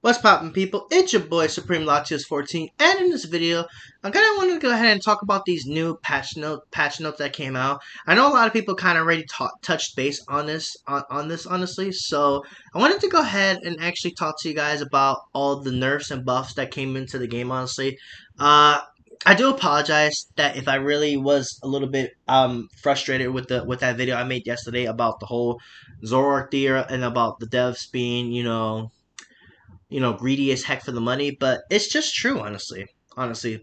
What's poppin', people? It's your boy Supreme Latios 14, and in this video, I'm gonna want to go ahead and talk about these new patch notes that came out. I know a lot of people kind of already touched base on this honestly, so I wanted to go ahead and actually talk to you guys about all the nerfs and buffs that came into the game. Honestly, uh, I do apologize that if I really was a little bit frustrated with that video I made yesterday about the whole Zoroark theory and about the devs being greedy as heck for the money, but it's just true, honestly.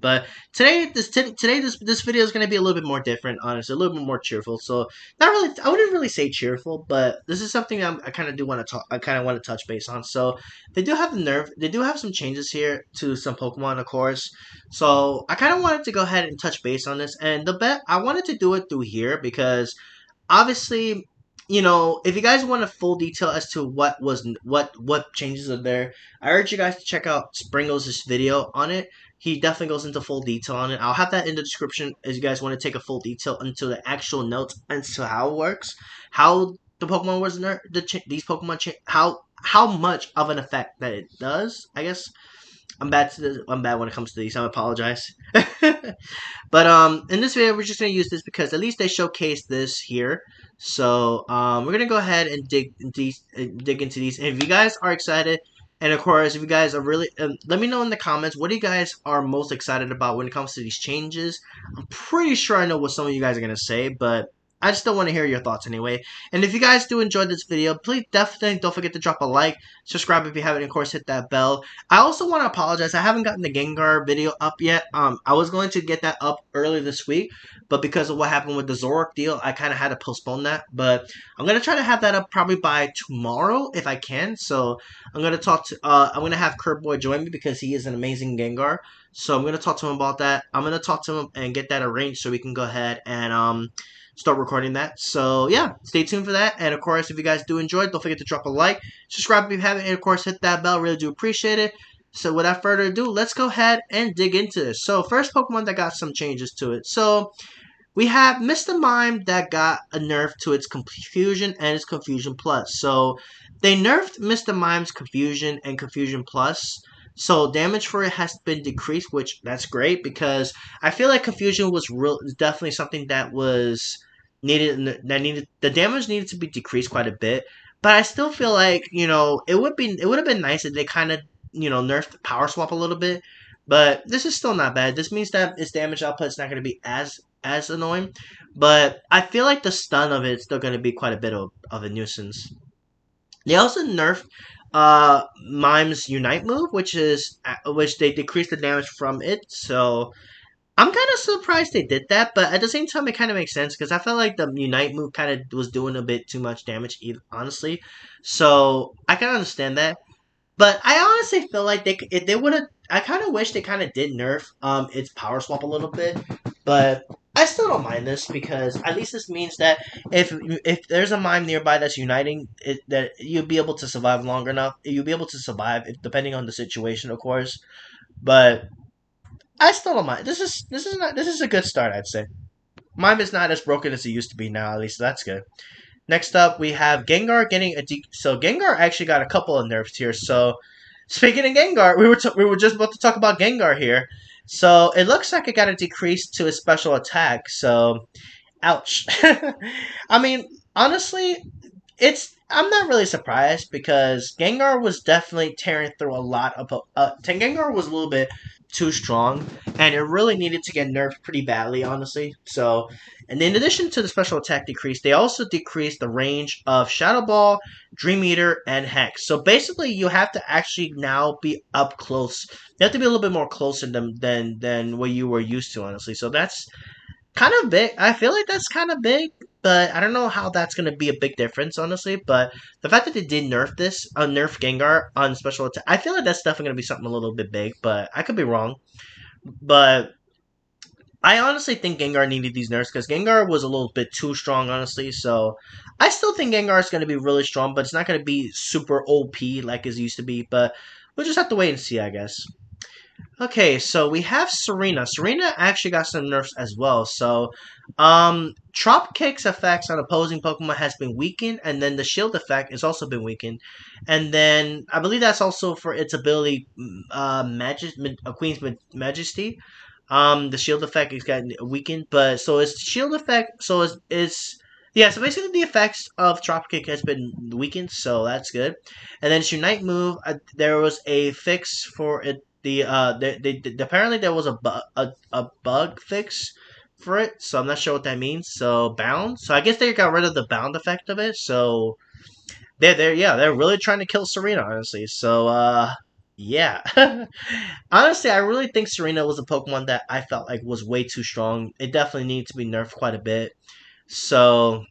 But today this video is going to be a little bit more different, honestly, a little bit more cheerful. So not really, I wouldn't really say cheerful, but this is something I kind of do want to talk. I kind of want to touch base on. So they do have some changes here to some Pokemon, of course. So I kind of wanted to go ahead and touch base on this, and I wanted to do it through here because obviously, if you guys want a full detail as to what changes are there, I urge you guys to check out Springles' video on it. He definitely goes into full detail on it. I'll have that in the description as you guys want to take a full detail into the actual notes as to how it works, how the Pokemon was these Pokemon how much of an effect that it does. I guess I'm bad when it comes to these. I apologize. But in this video, we're just gonna use this because at least they showcase this here. So we're gonna go ahead and dig into these. And if you guys are excited, and of course, if you guys are really, let me know in the comments what you guys are most excited about when it comes to these changes. I'm pretty sure I know what some of you guys are gonna say, but I just don't want to hear your thoughts anyway. And if you guys do enjoy this video, please definitely don't forget to drop a like, subscribe if you haven't, and of course hit that bell. I also want to apologize. I haven't gotten the Gengar video up yet. I was going to get that up earlier this week, but because of what happened with the Zoroark deal, I kind of had to postpone that. But I'm gonna try to have that up probably by tomorrow if I can. So I'm gonna have Kurtboy join me because he is an amazing Gengar. So I'm gonna talk to him about that. I'm gonna talk to him and get that arranged so we can go ahead and start recording that. So yeah, stay tuned for that. And of course, if you guys do enjoy it, don't forget to drop a like, subscribe if you haven't, and of course hit that bell. Really do appreciate it. So without further ado, let's go ahead and dig into this. So first Pokemon that got some changes to it. So we have Mr. Mime that got a nerf to its Confusion and its Confusion Plus. So they nerfed Mr. Mime's Confusion and Confusion Plus. So damage for it has been decreased, which that's great because I feel like Confusion was definitely something that was needed the damage needed to be decreased quite a bit. But I still feel like it would have been nice if they kind of nerfed Power Swap a little bit. But this is still not bad. This means that its damage output is not going to be as annoying. But I feel like the stun of it is still going to be quite a bit of a nuisance. They also nerfed Mime's Unite move, which they decreased the damage from it. So I'm kind of surprised they did that, but at the same time, it kind of makes sense because I felt like the Unite move kind of was doing a bit too much damage, honestly. So I can understand that. But I honestly feel like if they would have. I kind of wish they kind of did nerf its power swap a little bit, but I still don't mind this because at least this means that if there's a mime nearby that's uniting, that you'll be able to survive long enough. You'll be able to survive depending on the situation, of course. But I still don't mind. This is a good start, I'd say. Mime is not as broken as it used to be now, at least that's good. Next up, we have Gengar getting so Gengar actually got a couple of nerfs here. So speaking of Gengar, we were just about to talk about Gengar here. So it looks like it got a decrease to its special attack. So, ouch. I mean, honestly, I'm not really surprised because Gengar was definitely tearing through a lot of. Gengar was a little bit too strong, and it really needed to get nerfed pretty badly, honestly. So, and in addition to the special attack decrease, they also decreased the range of Shadow Ball, Dream Eater, and Hex. So basically, you have to actually now be up close. You have to be a little bit more closer than what you were used to, honestly. So that's kind of big. I feel like that's kind of big, but I don't know how that's going to be a big difference, honestly. But the fact that they did nerf Gengar on special attack, I feel like that's definitely going to be something a little bit big, but I could be wrong. But I honestly think Gengar needed these nerfs because Gengar was a little bit too strong, honestly. So I still think Gengar is going to be really strong, but it's not going to be super OP like it used to be. But we'll just have to wait and see, I guess. Okay, so we have Serena. Serena actually got some nerfs as well. So, Trop Kick's effects on opposing Pokemon has been weakened, and then the Shield effect has also been weakened. And then I believe that's also for its ability, Queen's Majesty. The Shield effect is gotten weakened, but so its Shield effect, so it's yeah. So basically, the effects of Trop Kick has been weakened, so that's good. And then its Unite move, there was a fix for it apparently there was a bug fix for it, so I'm not sure what that means. So bound. So I guess they got rid of the bound effect of it. So they're really trying to kill Serena, honestly. So yeah. Honestly, I really think Serena was a Pokemon that I felt like was way too strong. It definitely needs to be nerfed quite a bit. So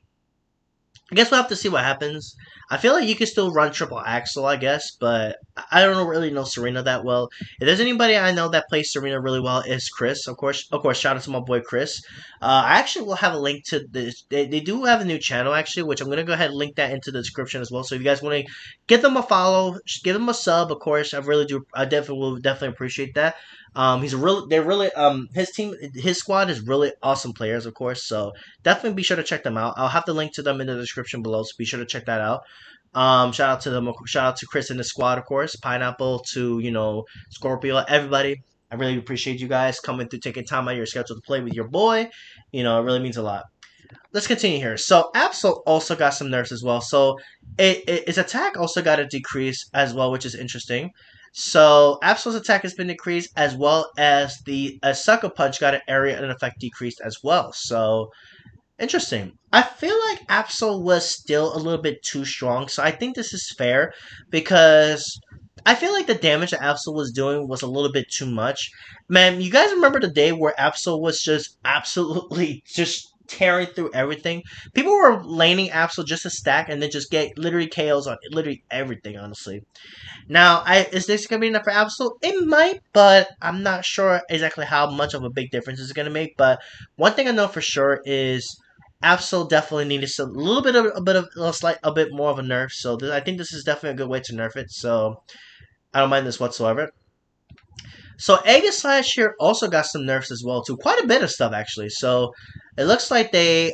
I guess we'll have to see what happens. I feel like you can still run triple axle, I guess, but I don't really know Serena that well. If there's anybody I know that plays Serena really well, is Chris. Of course. Shout out to my boy Chris. I actually will have a link to this. They do have a new channel actually, which I'm gonna go ahead and link that into the description as well. So if you guys want to give them a follow, give them a sub. Of course, I really do. I definitely will definitely appreciate that. They're really his team, his squad is really awesome players, of course. So definitely be sure to check them out. I'll have the link to them in the description below, so be sure to check that out. Shout out to them. Shout out to Chris and the squad, of course. Pineapple to Scorpio, everybody. I really appreciate you guys coming through, taking time out of your schedule to play with your boy. It really means a lot. Let's continue here. So Absol also got some nerfs as well. So its attack also got a decrease as well, which is interesting. So Absol's attack has been decreased as well as the Sucker Punch got an area and effect decreased as well. So interesting. I feel like Absol was still a little bit too strong, so I think this is fair because I feel like the damage that Absol was doing was a little bit too much. Man, you guys remember the day where Absol was just absolutely just tearing through everything? People were laning Absol just a stack and then just get literally KOs on literally everything, honestly. Now, is this gonna be enough for Absol? It might, but I'm not sure exactly how much of a big difference it's gonna make. But one thing I know for sure is Absol definitely needed a bit more of a nerf. So I think this is definitely a good way to nerf it. So I don't mind this whatsoever. So Aegislash here also got some nerfs as well too. Quite a bit of stuff actually. So it looks like they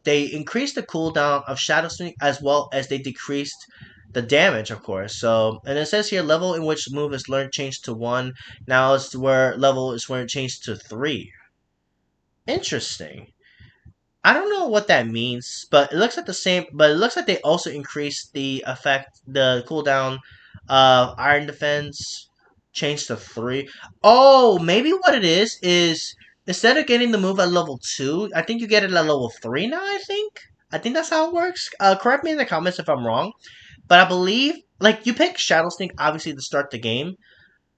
increased the cooldown of Shadow Sneak as well as they decreased the damage, of course. So and it says here level in which move is learned changed to 1. Now it's where level is where it changed to 3. Interesting. I don't know what that means, but it looks like the same. But it looks like they also increased the cooldown of Iron Defense, changed to 3. Oh, maybe what it is instead of getting the move at level 2, I think you get it at level 3 now. I think that's how it works. Correct me in the comments if I'm wrong, but I believe like you pick Shadow Sneak obviously to start the game,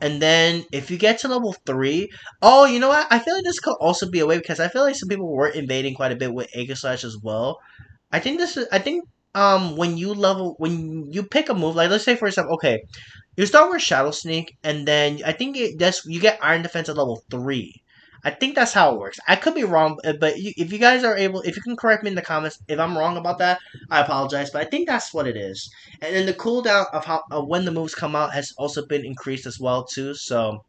and then if you get to level 3, oh, you know what? I feel like this could also be a way because I feel like some people were invading quite a bit with Aegislash as well. I think when you pick a move, like let's say for example, okay, you start with Shadow Sneak, and then I think you get Iron Defense at level 3. I think that's how it works. I could be wrong, but if you guys are able, if you can correct me in the comments, if I'm wrong about that, I apologize. But I think that's what it is. And then the cooldown of when the moves come out has also been increased as well too. So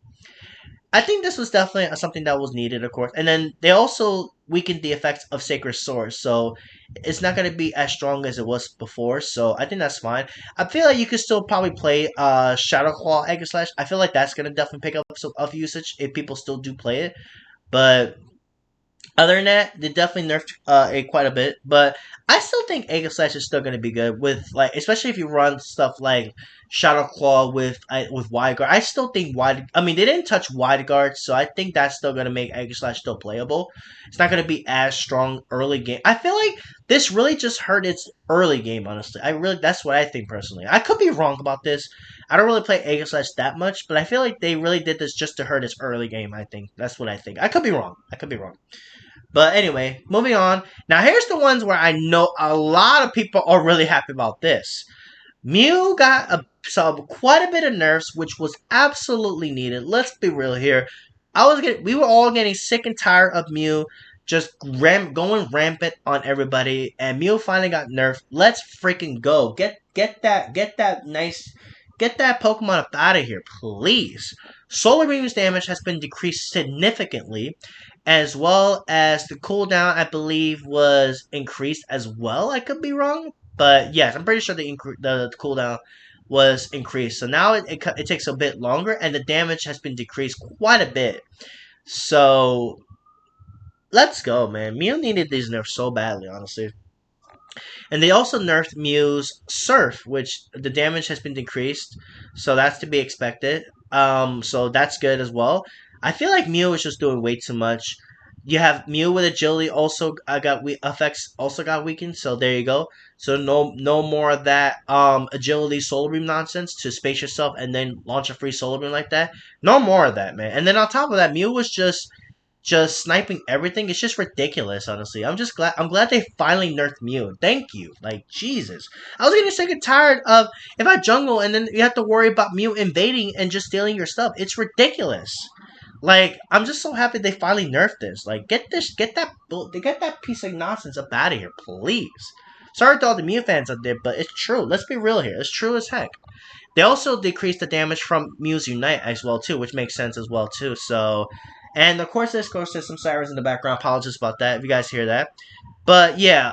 I think this was definitely something that was needed, of course. And then they also weakened the effects of Sacred Sword, so it's not going to be as strong as it was before. So I think that's fine. I feel like you could still probably play Shadow Claw Aegislash. I feel like that's going to definitely pick up some of usage if people still do play it. But other than that, they definitely nerfed it quite a bit, but I still think Aegislash is still going to be good with like, especially if you run stuff like Shadow Claw with Wide Guard. I still think Wide. I mean, they didn't touch Wide Guard, so I think that's still going to make Aegislash still playable. It's not going to be as strong early game. I feel like this really just hurt its early game. Honestly, that's what I think personally. I could be wrong about this. I don't really play Aegislash that much, but I feel like they really did this just to hurt its early game. I think that's what I think. I could be wrong. I could be wrong. But anyway, moving on. Now here's the ones where I know a lot of people are really happy about this. Mew got quite a bit of nerfs, which was absolutely needed. Let's be real here. We were all getting sick and tired of Mew just going rampant on everybody, and Mew finally got nerfed. Let's freaking go. Get that Pokemon up out of here, please. Solar Beam's damage has been decreased significantly, as well as the cooldown, I believe, was increased as well. I could be wrong, but yes, I'm pretty sure the cooldown was increased. So now it takes a bit longer, and the damage has been decreased quite a bit. So let's go, man. Mew needed these nerfs so badly, honestly. And they also nerfed Mew's Surf, which the damage has been decreased, so that's to be expected. So that's good as well. I feel like Mew is just doing way too much. You have Mew with agility also effects also got weakened, so there you go. So no more of that agility solar beam nonsense to space yourself and then launch a free solar beam like that. No more of that, man. And then on top of that, Mew was just sniping everything. It's just ridiculous, honestly. I'm glad they finally nerfed Mew. Thank you. Like, Jesus. I was getting sick and tired of if I jungle and then you have to worry about Mew invading and just stealing your stuff. It's ridiculous. Like, I'm just so happy they finally nerfed this. Like, get that piece of nonsense up out of here, please. Sorry to all the Mew fans out there, but it's true. Let's be real here. It's true as heck. They also decreased the damage from Mew's Unite as well too, which makes sense as well too. So, and of course there's some sirens in the background. Apologies about that if you guys hear that. But yeah,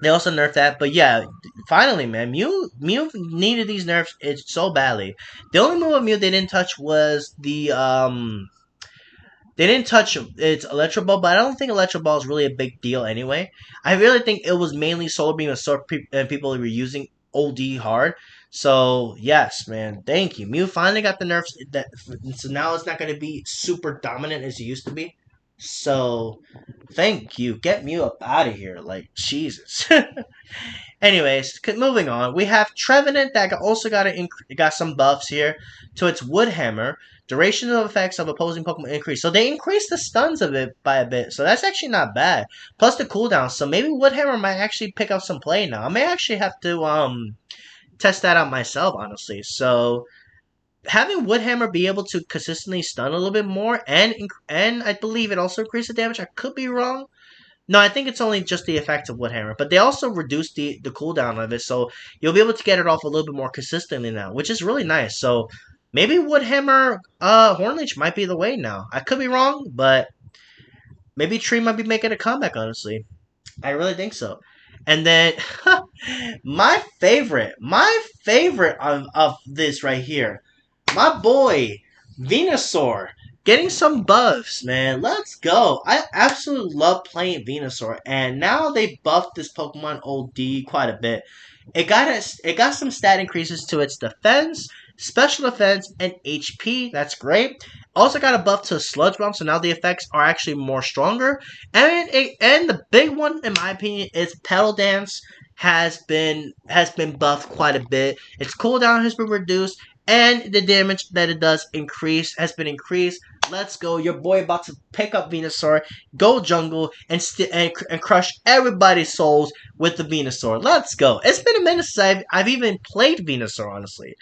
they also nerfed that. But yeah, finally, man, Mew needed these nerfs so badly. The only move of Mew they didn't touch was they didn't touch its Electro Ball, but I don't think Electro Ball is really a big deal anyway. I really think it was mainly Solar Beam and people were using OD hard. So, yes, man, thank you. Mew finally got the nerfs, so now it's not going to be super dominant as it used to be. So, thank you. Get Mew up out of here. Like, Jesus. Anyways, moving on. We have Trevenant that also got some buffs here to its Wood Hammer. Duration of effects of opposing Pokemon increase. So they increased the stuns of it by a bit. So that's actually not bad. Plus the cooldown. So maybe Wood Hammer might actually pick up some play now. I may actually have to test that out myself, honestly. So having Wood Hammer be able to consistently stun a little bit more, and I believe it also increased the damage. I could be wrong. No, I think it's only just the effect of Wood Hammer, but they also reduced the cooldown of it, so you'll be able to get it off a little bit more consistently now, which is really nice. So maybe Wood Hammer, Hornleech might be the way now. I could be wrong, but maybe Tree might be making a comeback. Honestly, I really think so. And then my favorite of this right here, my boy Venusaur getting some buffs, man. Let's go. I absolutely love playing Venusaur, and now they buffed this Pokemon OD quite a bit. It got some stat increases to its defense, special defense, and HP. That's great. Also got a buff to Sludge Bomb, so now the effects are actually more stronger. And the big one, in my opinion, is Petal Dance has been buffed quite a bit. Its cooldown has been reduced, and the damage that it does has been increased. Let's go. Your boy about to pick up Venusaur, go jungle, and crush everybody's souls with the Venusaur. Let's go. It's been a minute since I've even played Venusaur, honestly.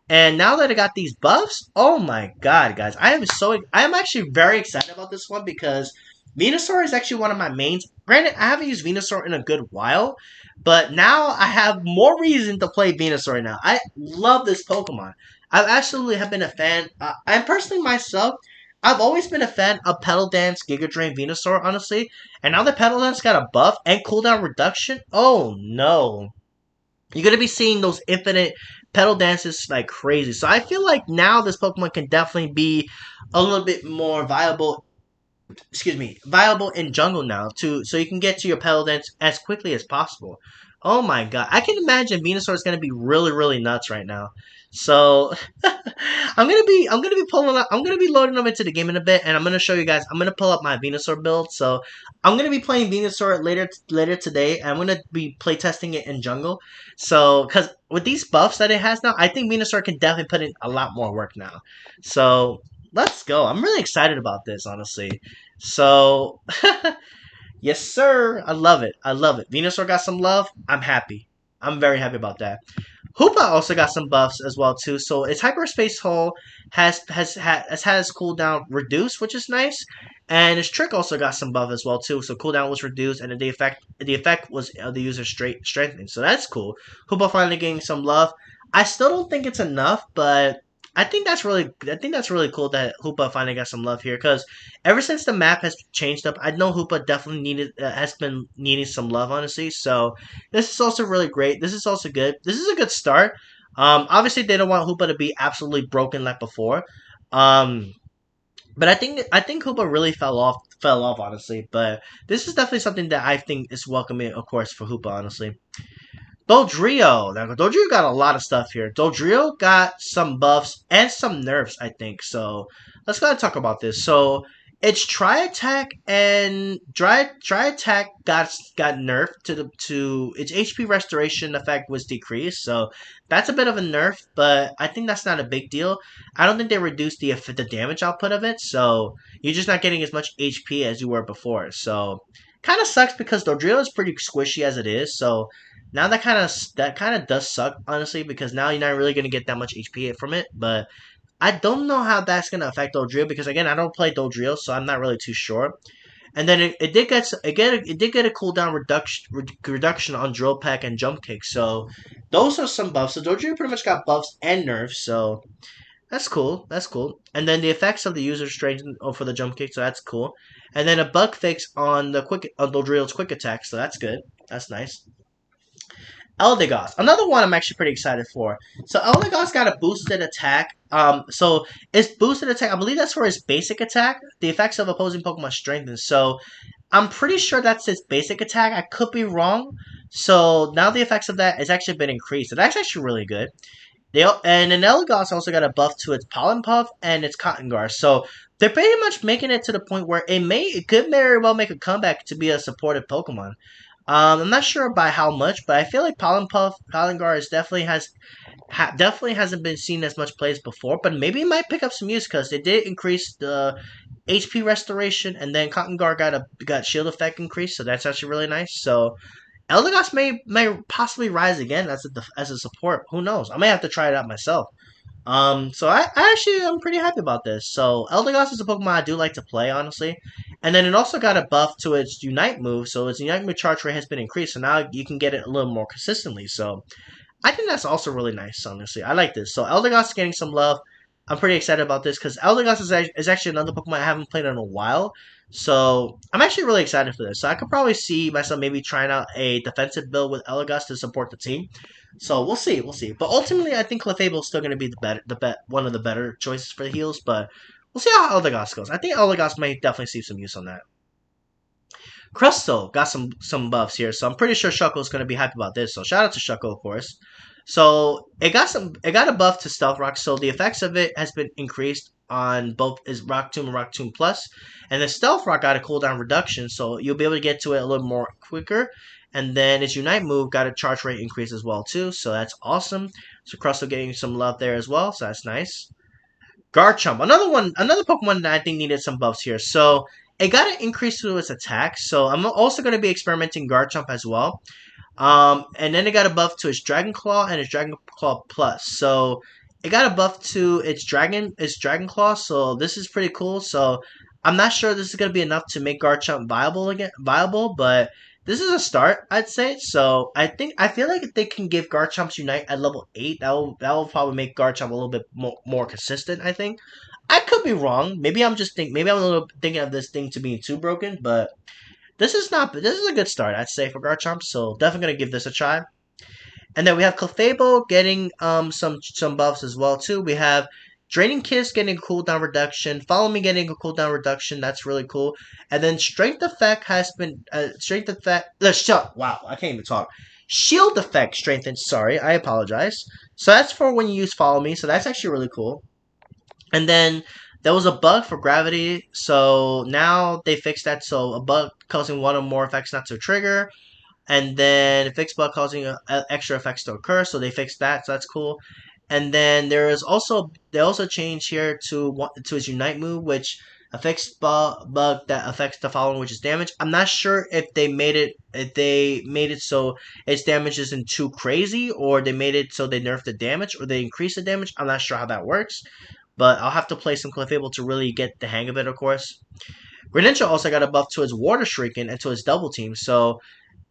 And now that I got these buffs, oh my god, guys. I am actually very excited about this one because Venusaur is actually one of my mains. Granted, I haven't used Venusaur in a good while, but now I have more reason to play Venusaur now. I love this Pokemon. I absolutely have been a fan. And personally myself, I've always been a fan of Petal Dance, Giga Drain, Venusaur, honestly. And now that Petal Dance got a buff and cooldown reduction, oh no. You're going to be seeing those infinite Petal Dances like crazy. So I feel like now this Pokemon can definitely be a little bit more viable in jungle now so you can get to your Petal Dance as quickly as possible. Oh my god. I can imagine Venusaur is gonna be really, really nuts right now. So I'm gonna be loading them into the game in a bit, and I'm gonna show you guys. I'm gonna pull up my Venusaur build. So I'm gonna be playing Venusaur later today, and I'm gonna be playtesting it in jungle. So because with these buffs that it has now, I think Venusaur can definitely put in a lot more work now. So let's go. I'm really excited about this, honestly. So yes, sir. I love it. I love it. Venusaur got some love. I'm happy. I'm very happy about that. Hoopa also got some buffs as well too. So its hyperspace hull has had its cooldown reduced, which is nice. And its trick also got some buff as well too. So cooldown was reduced, and the effect was the user strengthening. So that's cool. Hoopa finally getting some love. I still don't think it's enough, but I think that's really cool that Hoopa finally got some love here because ever since the map has changed up, I know Hoopa definitely has been needing some love, honestly. So this is also really great. This is also good. This is a good start. Obviously they don't want Hoopa to be absolutely broken like before. Um, but I think Hoopa really fell off honestly. But this is definitely something that I think is welcoming, of course, for Hoopa honestly. Dodrio. Now, Dodrio got a lot of stuff here. Dodrio got some buffs and some nerfs, I think. So let's go ahead and talk about this. So its Tri Attack and Dry Attack got nerfed to its HP restoration effect was decreased. So that's a bit of a nerf, but I think that's not a big deal. I don't think they reduced the damage output of it, so you're just not getting as much HP as you were before. So kind of sucks because Dodrio is pretty squishy as it is. So now that kind of does suck, honestly, because now you're not really gonna get that much HP from it. But I don't know how that's gonna affect Dodrio because again, I don't play Dodrio, so I'm not really too sure. And then it did get a cooldown reduction on Drill Peck and Jump Kick. So those are some buffs. So Dodrio pretty much got buffs and nerfs. So that's cool. That's cool. And then the effects of the user strengthen for the Jump Kick. So that's cool. And then a bug fix on Dodrio's quick attack. So that's good. That's nice. Eldegoss, another one I'm actually pretty excited for. So Eldegoss got a boosted attack. So its boosted attack, I believe that's for his basic attack. The effects of opposing Pokemon strengthen. So I'm pretty sure that's his basic attack. I could be wrong. So now the effects of that has actually been increased. So that's actually really good. And then Eldegoss also got a buff to its Pollen Puff and its Cotton Guard. So they're pretty much making it to the point where it could very well make a comeback to be a supportive Pokemon. I'm not sure by how much, but I feel like Pollen Guard is definitely hasn't been seen as much plays before. But maybe it might pick up some use because they did increase the HP restoration, and then Cotton Guard got shield effect increase, so that's actually really nice. So Eldegoss may possibly rise again as a support. Who knows? I may have to try it out myself. So I actually I'm pretty happy about this. So Eldegoss is a Pokemon I do like to play, honestly. And then it also got a buff to its Unite move, so its Unite move charge rate has been increased, so now you can get it a little more consistently. So I think that's also really nice, honestly. I like this. So Eldegoss is getting some love. I'm pretty excited about this because Eldegoss is actually another Pokemon I haven't played in a while. So I'm actually really excited for this. So I could probably see myself maybe trying out a defensive build with Eldegoss to support the team. So we'll see. But ultimately, I think Clefable is still going to be one of the better choices for the heals. But we'll see how Eldegoss goes. I think Eldegoss may definitely see some use on that. Crustle got some buffs here, so I'm pretty sure Shuckle is going to be happy about this. So shout out to Shuckle, of course. So it got a buff to Stealth Rock, so the effects of it has been increased on both is Rock Tomb and Rock Tomb Plus, and the Stealth Rock got a cooldown reduction, so you'll be able to get to it a little more quicker. And then its Unite move got a charge rate increase as well too, so that's awesome. So Crustle getting some love there as well, so that's nice. Garchomp, another Pokemon that I think needed some buffs here. So it got an increase to its attack, so I'm also going to be experimenting Garchomp as well. And then it got a buff to its Dragon Claw and its Dragon Claw Plus. So it got a buff to its Dragon Claw. So this is pretty cool. So I'm not sure this is gonna be enough to make Garchomp viable, but this is a start, I'd say. So I feel like if they can give Garchomp's Unite at level 8, that will probably make Garchomp a little bit more consistent. I think. I could be wrong. Maybe I'm a little thinking of this thing to being too broken, but this is a good start, I'd say, for Garchomp, so definitely gonna give this a try. And then we have Clefable getting some buffs as well too. We have Draining Kiss getting a cooldown reduction, Follow Me getting a cooldown reduction, that's really cool. And then Strength Effect has been Strength Effect wow, I can't even talk. Shield Effect strengthened, sorry, I apologize. So that's for when you use Follow Me, so that's actually really cool. And then there was a bug for gravity, so now they fixed that. So a bug causing one or more effects not to trigger, and then a fixed bug causing extra effects to occur. So they fixed that, so that's cool. And then they also changed here to his Unite move, which a fixed bug that affects the following, which is damage. I'm not sure if they made it so its damage isn't too crazy, or they made it so they nerfed the damage, or they increased the damage. I'm not sure how that works. But I'll have to play some Clefable to really get the hang of it, of course. Greninja also got a buff to his Water Shrieking and to his Double Team. So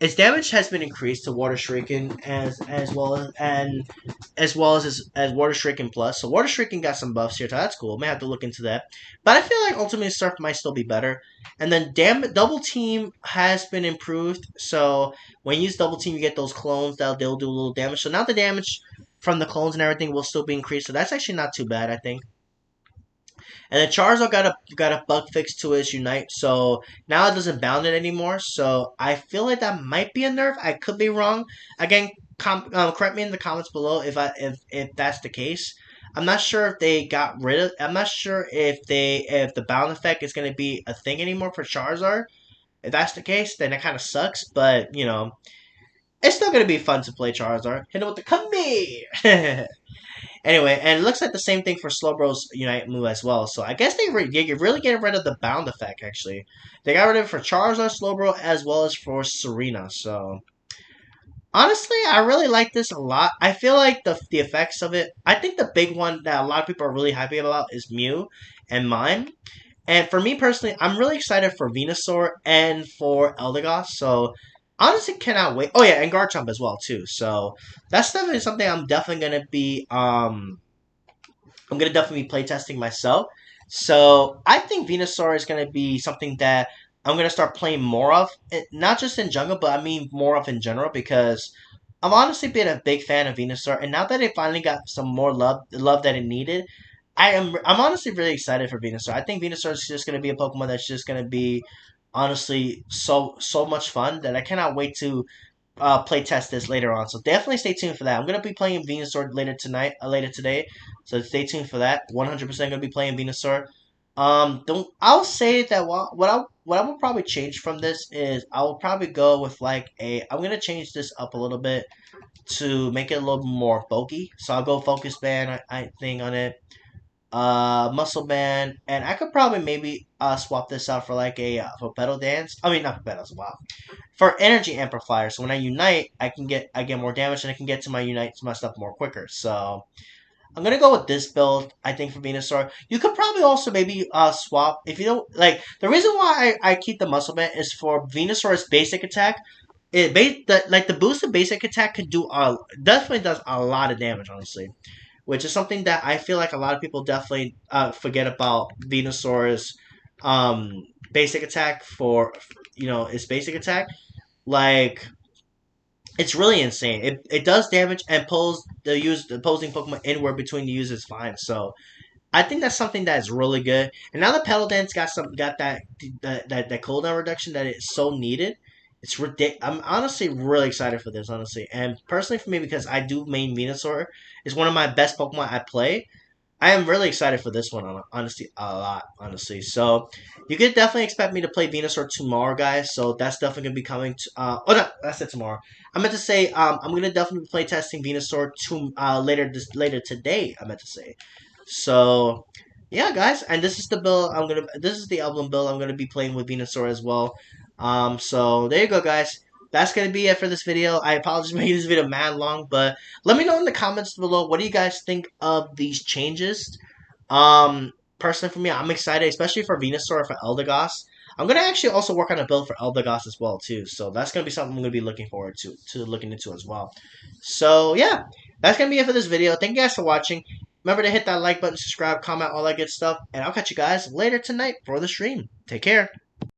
its damage has been increased to Water Shrieking as Water Shrieking Plus. So Water Shrieking got some buffs here, so that's cool. May have to look into that. But I feel like Ultimate Surf might still be better. And then Double Team has been improved. So when you use Double Team, you get those clones they'll do a little damage. So now the damage from the clones and everything will still be increased. So that's actually not too bad, I think. And then Charizard got a bug fix to his Unite, so now it doesn't bound it anymore. So I feel like that might be a nerf. I could be wrong. Again, correct me in the comments below if that's the case. I'm not sure if they got rid of. I'm not sure if the bound effect is going to be a thing anymore for Charizard. If that's the case, then it kind of sucks. But it's still going to be fun to play Charizard. Hit it with the come here. Anyway, and it looks like the same thing for Slowbro's Unite move as well. So I guess you're really getting rid of the bound effect, actually. They got rid of it for Charizard, Slowbro, as well as for Serena. So, honestly, I really like this a lot. I feel like the effects of it, I think the big one that a lot of people are really happy about is Mew and Mime. And for me personally, I'm really excited for Venusaur and for Eldegoss. So, honestly, cannot wait. Oh yeah, and Garchomp as well too. So that's definitely something I'm definitely gonna be playtesting myself. So I think Venusaur is gonna be something that I'm gonna start playing more of, not just in jungle, but I mean more of in general because I've honestly been a big fan of Venusaur, and now that it finally got some more love that it needed, I'm honestly really excited for Venusaur. I think Venusaur is just gonna be a Pokemon that's just gonna be honestly so much fun that I cannot wait to play test this later on. So definitely stay tuned for that. I'm gonna be playing Venusaur later today. So stay tuned for that. 100% gonna be playing Venusaur. Don't I'll say that what I will probably change from this is I will probably go with I'm gonna change this up a little bit to make it a little more bulky. So I'll go Focus Band I thing on it, Muscle Band, and I could probably maybe swap this out for for Petal Dance. I mean not for Petals, wow, for Energy Amplifier. So when I unite, I get more damage and I can get to my stuff more quicker. So I'm gonna go with this build. I think for Venusaur, you could probably also maybe swap if you don't like. The reason why I keep the Muscle Band is for Venusaur's basic attack. The boosted basic attack could do definitely does a lot of damage, honestly, which is something that I feel like a lot of people definitely forget about Venusaur's basic attack for its basic attack. Like it's really insane. It does damage and pulls the opposing Pokemon inward between the users fine. So I think that's something that is really good. And now the Petal Dance got that cooldown reduction that is so needed. It's ridiculous. I'm honestly really excited for this, honestly. And personally for me, because I do main Venusaur, is one of my best Pokemon I play. I am really excited for this one, honestly, a lot, honestly. So, you could definitely expect me to play Venusaur tomorrow, guys. So, that's definitely going to be coming to, oh, no, that's it tomorrow. I meant to say, I'm going to definitely be play testing Venusaur later today, I meant to say. So, yeah, guys, and this is this is the album build I'm going to be playing with Venusaur as well. So, there you go, guys. That's going to be it for this video. I apologize for making this video mad long, but let me know in the comments below, what do you guys think of these changes? Personally for me, I'm excited, especially for Venusaur, for Eldegoss. I'm going to actually also work on a build for Eldegoss as well, too. So that's going to be something I'm going to be looking forward to looking into as well. So, yeah, that's going to be it for this video. Thank you guys for watching. Remember to hit that like button, subscribe, comment, all that good stuff. And I'll catch you guys later tonight for the stream. Take care.